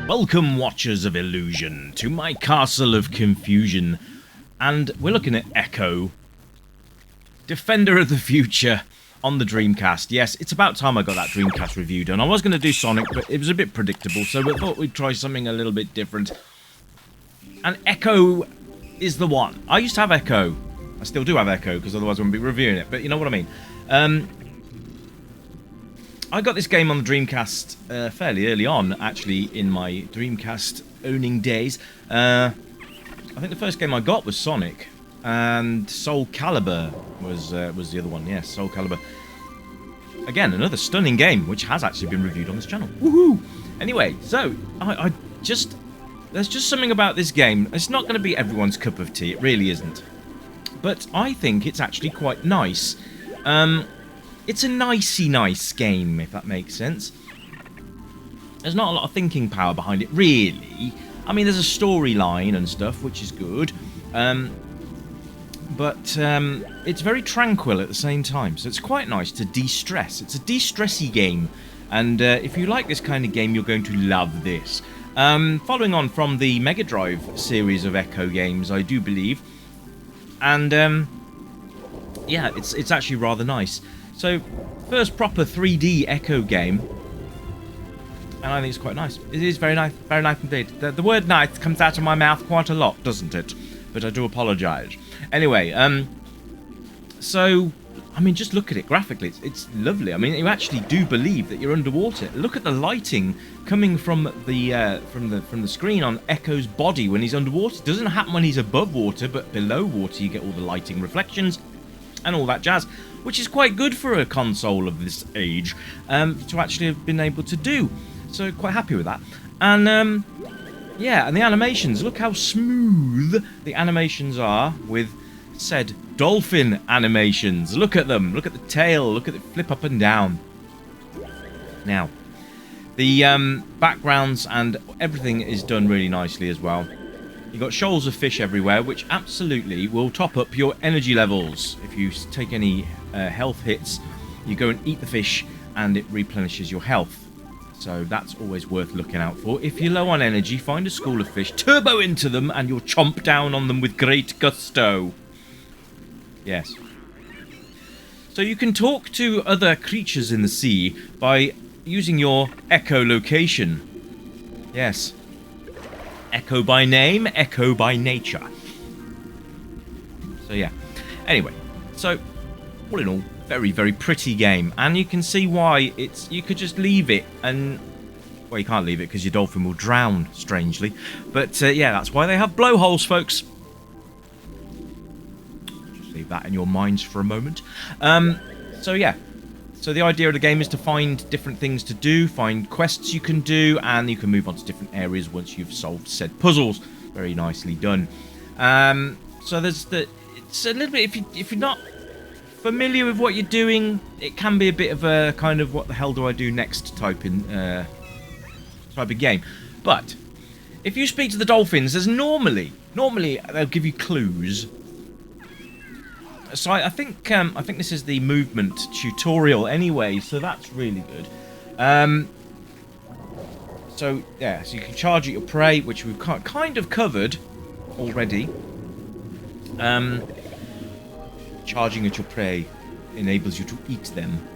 Welcome, Watchers of Illusion, to my castle of confusion. And we're looking at Ecco, Defender of the Future, on the Dreamcast. Yes, it's about time I got that Dreamcast review done. I was going to do Sonic, but it was a bit predictable, so we thought we'd try something a little bit different. And Ecco is the one. I used to have Ecco. I still do have Ecco, because otherwise I wouldn't be reviewing it, but you know what I mean. I got this game on the Dreamcast fairly early on, actually, in my Dreamcast owning days. I think the first game I got was Sonic, and Soul Calibur was the other one. Yes, Soul Calibur. Again, another stunning game, which has actually been reviewed on this channel. Woohoo! Anyway, so there's just something about this game. It's not going to be everyone's cup of tea. It really isn't. But I think it's actually quite nice. It's a nice game, if that makes sense. There's not a lot of thinking power behind it, really. I mean, there's a storyline and stuff, which is good. But it's very tranquil at the same time, so it's quite nice to de-stress. It's a de-stressy game, and if you like this kind of game, you're going to love this. Following on from the Mega Drive series of Ecco games, I do believe. And, yeah, it's actually rather nice. So, first proper 3D Ecco game, and I think it's quite nice. It is very nice indeed. The word nice comes out of my mouth quite a lot, doesn't it? But I do apologise. Anyway, so, I mean, just look at it graphically. It's lovely. I mean, you actually do believe that you're underwater. Look at the lighting coming from the screen on Ecco's body when he's underwater. It doesn't happen when he's above water, but below water you get all the lighting reflections and all that jazz, which is quite good for a console of this age to actually have been able to do. So quite happy with that. And yeah, and the animations, look how smooth the animations are with said dolphin animations. Look at them, look at the tail, look at it flip up and down. Now, the backgrounds and everything is done really nicely as well. You've got shoals of fish everywhere, which absolutely will top up your energy levels. If you take any health hits, you go and eat the fish, and it replenishes your health. So that's always worth looking out for. If you're low on energy, find a school of fish, turbo into them, and you'll chomp down on them with great gusto. Yes. So you can talk to other creatures in the sea by using your echolocation. Yes. Ecco by name, Ecco by nature. So yeah. Anyway, so all in all, very, very pretty game, and you can see why you could just leave it, and well, you can't leave it because your dolphin will drown, strangely. But yeah, that's why they have blowholes, folks. Just leave that in your minds for a moment. So yeah. So the idea of the game is to find different things to do, find quests you can do, and you can move on to different areas once you've solved said puzzles. Very nicely done. So it's a little bit, if you're not familiar with what you're doing, it can be a bit of a kind of what the hell do I do next type of game. But if you speak to the dolphins, there's normally they'll give you clues. So I think this is the movement tutorial anyway, so that's really good. So yeah, so you can charge at your prey, which we've kind of covered already. Charging at your prey enables you to eat them,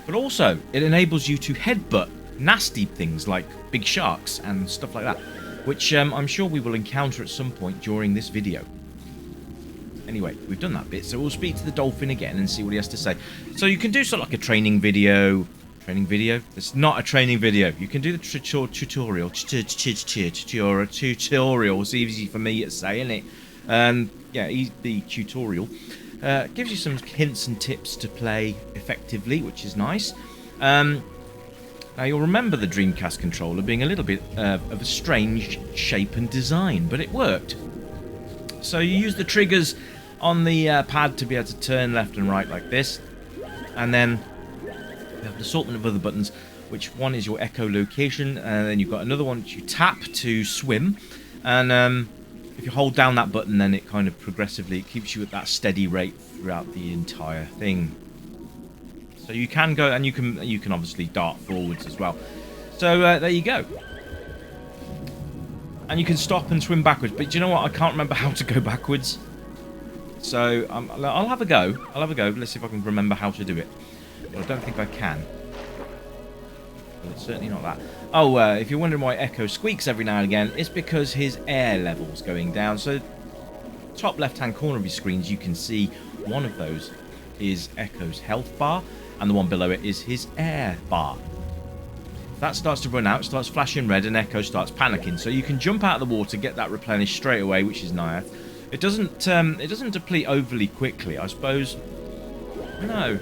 but also it enables you to headbutt nasty things like big sharks and stuff like that, which I'm sure we will encounter at some point during this video. Anyway, we've done that bit, so we'll speak to the dolphin again and see what he has to say. So you can do sort of like a training video. Training video? It's not a training video. You can do the tutorial. Tutorial. It's easy for me to say, isn't it? Yeah, the tutorial gives you some hints and tips to play effectively, which is nice. Now you'll remember the Dreamcast controller being a little bit of a strange shape and design, but it worked. So you use the triggers on the pad to be able to turn left and right like this, and then you have an assortment of other buttons, which one is your echolocation, and then you've got another one which you tap to swim, and if you hold down that button, then it kind of progressively keeps you at that steady rate throughout the entire thing. So you can go, and you can obviously dart forwards as well. So there you go. And you can stop and swim backwards. But do you know what? I can't remember how to go backwards. So I'll have a go. Let's see if I can remember how to do it. But I don't think I can. But it's certainly not that. Oh, if you're wondering why Echo squeaks every now and again, it's because his air level's going down. So top left-hand corner of your screens, you can see one of those is Echo's health bar, and the one below it is his air bar. If that starts to run out, starts flashing red, and Echo starts panicking. So you can jump out of the water, get that replenished straight away, which is nice. It doesn't deplete overly quickly, I suppose. No.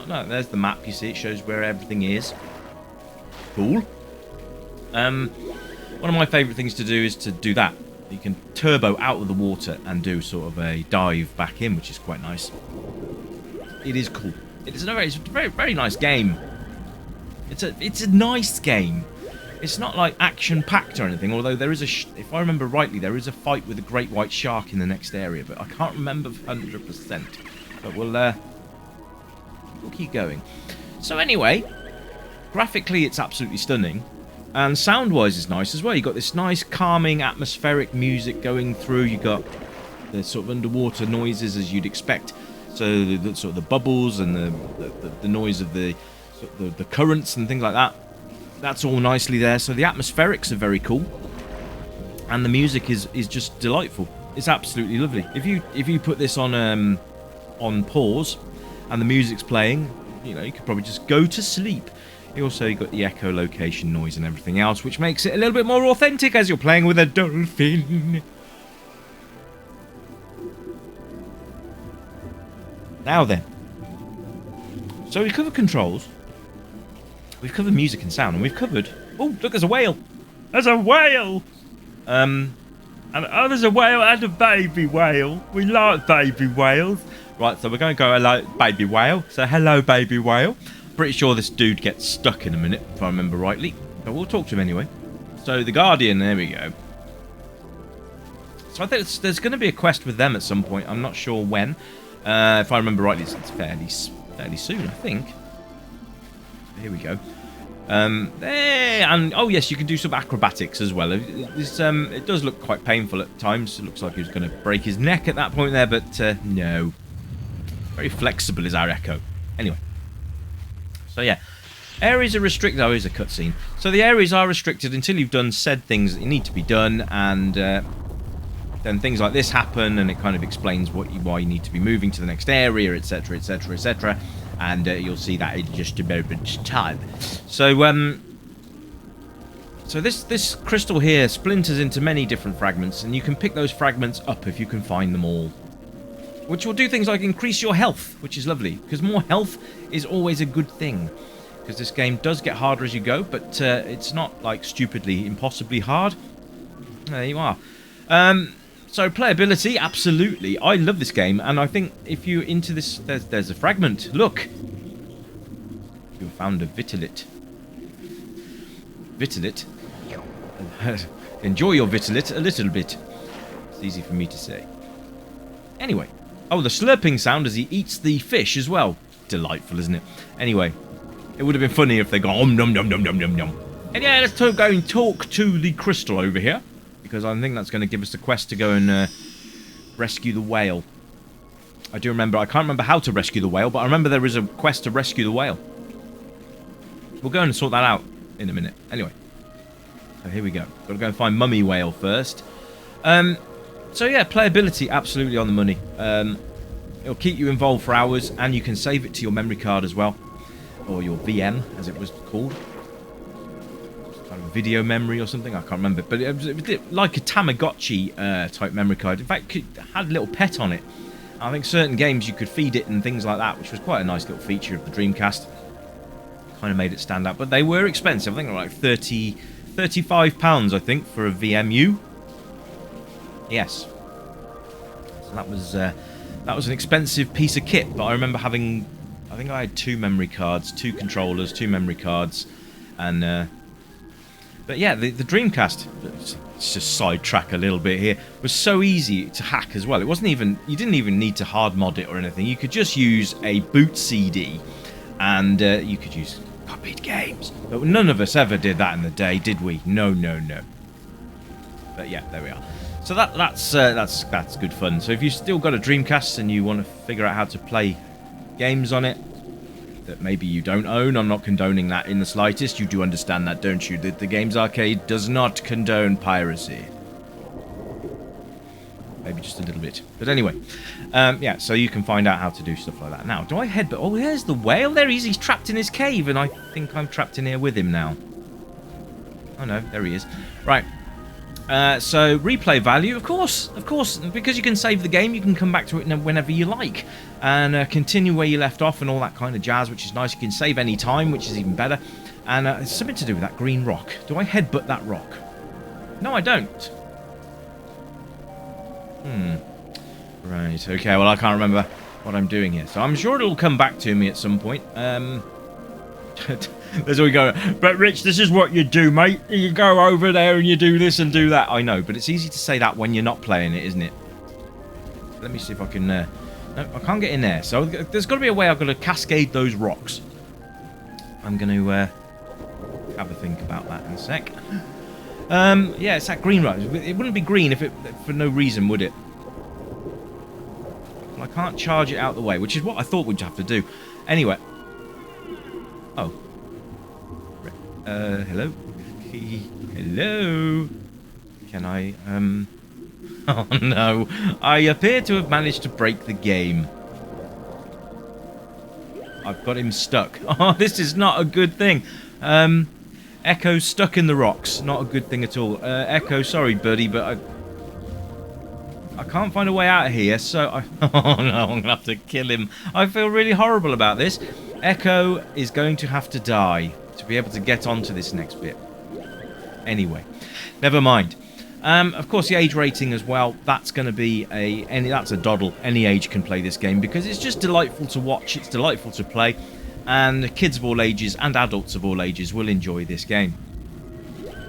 There's the map. You see, it shows where everything is. Cool. One of my favourite things to do is to do that. You can turbo out of the water and do sort of a dive back in, which is quite nice. It is cool. It's a very, very nice game. It's a nice game. It's not like action-packed or anything, although there is if I remember rightly, there is a fight with a great white shark in the next area, but I can't remember 100%. But we'll keep going. So anyway, graphically it's absolutely stunning, and sound-wise it's nice as well. You've got this nice, calming, atmospheric music going through. You've got the sort of underwater noises as you'd expect. So the sort of the bubbles and the noise of the currents and things like that. That's all nicely there. So the atmospherics are very cool, and the music is just delightful. It's absolutely lovely. If you put this on pause and the music's playing, you could probably just go to sleep. You also got the echolocation noise and everything else, which makes it a little bit more authentic as you're playing with a dolphin. Now then, so we've covered controls, we've covered music and sound, and we've covered... Oh, look, there's a whale! There's a whale! There's a whale and a baby whale. We like baby whales. Right, so we're going to go hello, baby whale. So hello, baby whale. Pretty sure this dude gets stuck in a minute, if I remember rightly. But we'll talk to him anyway. So the Guardian, there we go. So I think there's going to be a quest with them at some point. I'm not sure when. If I remember rightly, it's fairly soon, I think. Here we go. There, and oh yes, you can do some acrobatics as well. It does look quite painful at times. It looks like he was going to break his neck at that point there, but no. Very flexible is our Echo. Anyway. So yeah, areas are restricted. Oh, here's a cutscene. So the areas are restricted until you've done said things that you need to be done, and then things like this happen, and it kind of explains why you need to be moving to the next area, etc., etc., etc. And you'll see that in just a moment's time. So, so this crystal here splinters into many different fragments, and you can pick those fragments up if you can find them all, which will do things like increase your health, which is lovely, because more health is always a good thing. Because this game does get harder as you go, but it's not like stupidly, impossibly hard. There you are. So playability, absolutely. I love this game, and I think if you're into this, there's a fragment. Look, you found a vitalit. Vitalit. Enjoy your vitalit a little bit. It's easy for me to say. Anyway, oh, the slurping sound as he eats the fish as well. Delightful, isn't it? Anyway, it would have been funny if they go om nom nom nom nom nom nom. And yeah, let's go and talk to the crystal over here, because I think that's going to give us the quest to go and rescue the whale. I can't remember how to rescue the whale, but I remember there is a quest to rescue the whale. We'll go and sort that out in a minute. Anyway, so here we go. Got to go and find Mummy Whale first. So yeah, playability absolutely on the money. It'll keep you involved for hours, and you can save it to your memory card as well, or your VM as it was called. Video memory or something, I can't remember, but it was like a Tamagotchi type memory card. In fact, it had a little pet on it. I think certain games you could feed it and things like that, which was quite a nice little feature of the Dreamcast. Kind of made it stand out, but they were expensive. I think they were like £35, I think, for a VMU. Yes, so that was an expensive piece of kit. But I remember having, I think I had 2 memory cards, 2 controllers, 2 memory cards, and. But yeah, the Dreamcast, let's just sidetrack a little bit here, was so easy to hack as well. It wasn't even, you didn't even need to hard mod it or anything. You could just use a boot CD, and you could use stupid games. But none of us ever did that in the day, did we? No, no, no. But yeah, there we are. So that's good fun. So if you've still got a Dreamcast and you want to figure out how to play games on it that maybe you don't own, I'm not condoning that in the slightest. You do understand that, don't you? That the Games Arcade does not condone piracy. Maybe just a little bit. But anyway, yeah, so you can find out how to do stuff like that. Now, do I headbutt? Oh, there's the whale. There he is. He's trapped in his cave, and I think I'm trapped in here with him now. Oh, no, there he is. Right. So, replay value, of course, because you can save the game, you can come back to it whenever you like, and continue where you left off and all that kind of jazz, which is nice. You can save any time, which is even better, and it's something to do with that green rock. Do I headbutt that rock? No, I don't. Right, okay, well, I can't remember what I'm doing here, so I'm sure it'll come back to me at some point. There's all we go. But Rich, this is what you do, mate. You go over there and you do this and do that. I know, but it's easy to say that when you're not playing it, isn't it? Let me see if I can... no, I can't get in there. So there's got to be a way I've got to cascade those rocks. I'm going to have a think about that in a sec. Yeah, it's that green rock. It wouldn't be green if it for no reason, would it? I can't charge it out the way, which is what I thought we'd have to do. Anyway. Oh. Hello? Hello? Can I, Oh no. I appear to have managed to break the game. I've got him stuck. Oh, this is not a good thing. Echo's stuck in the rocks. Not a good thing at all. Echo, sorry, buddy, but I can't find a way out of here, so oh no, I'm going to have to kill him. I feel really horrible about this. Echo is going to have to die to be able to get onto this next bit. Anyway, never mind. Of course, the age rating as well, that's going to be that's a doddle. Any age can play this game because it's just delightful to watch, it's delightful to play, and kids of all ages and adults of all ages will enjoy this game.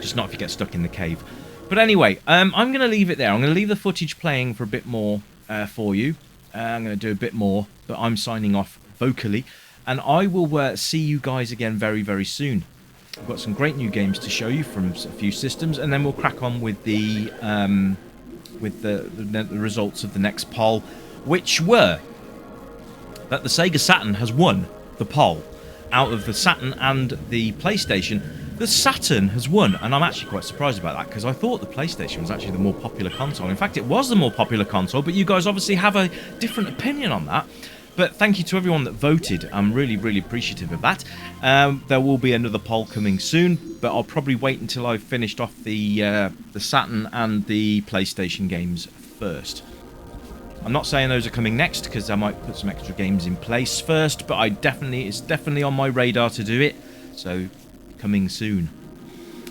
Just not if you get stuck in the cave. But anyway, I'm going to leave it there. I'm going to leave the footage playing for a bit more for you. I'm going to do a bit more, but I'm signing off vocally. And I will see you guys again very, very soon. I've got some great new games to show you from a few systems, and then we'll crack on with the results of the next poll, which were that the Sega Saturn has won the poll. Out of the Saturn and the PlayStation, the Saturn has won, and I'm actually quite surprised about that, because I thought the PlayStation was actually the more popular console. In fact, it was the more popular console, but you guys obviously have a different opinion on that. But thank you to everyone that voted. I'm really, really appreciative of that. There will be another poll coming soon, but I'll probably wait until I've finished off the Saturn and the PlayStation games first. I'm not saying those are coming next, because I might put some extra games in place first, but it's definitely on my radar to do it. So, coming soon.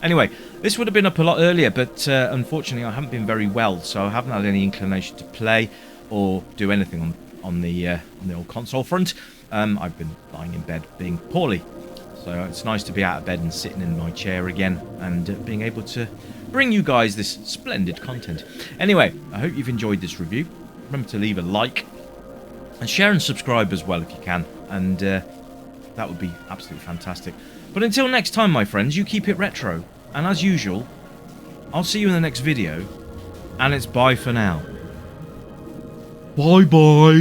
Anyway, this would have been up a lot earlier, but unfortunately I haven't been very well, so I haven't had any inclination to play or do anything on the old console front. I've been lying in bed being poorly, so it's nice to be out of bed and sitting in my chair again and being able to bring you guys this splendid content. Anyway, I hope you've enjoyed this review. Remember to leave a like and share and subscribe as well if you can, and that would be absolutely fantastic. But until next time, my friends, you keep it retro, and as usual, I'll see you in the next video, and it's bye for now. Bye bye.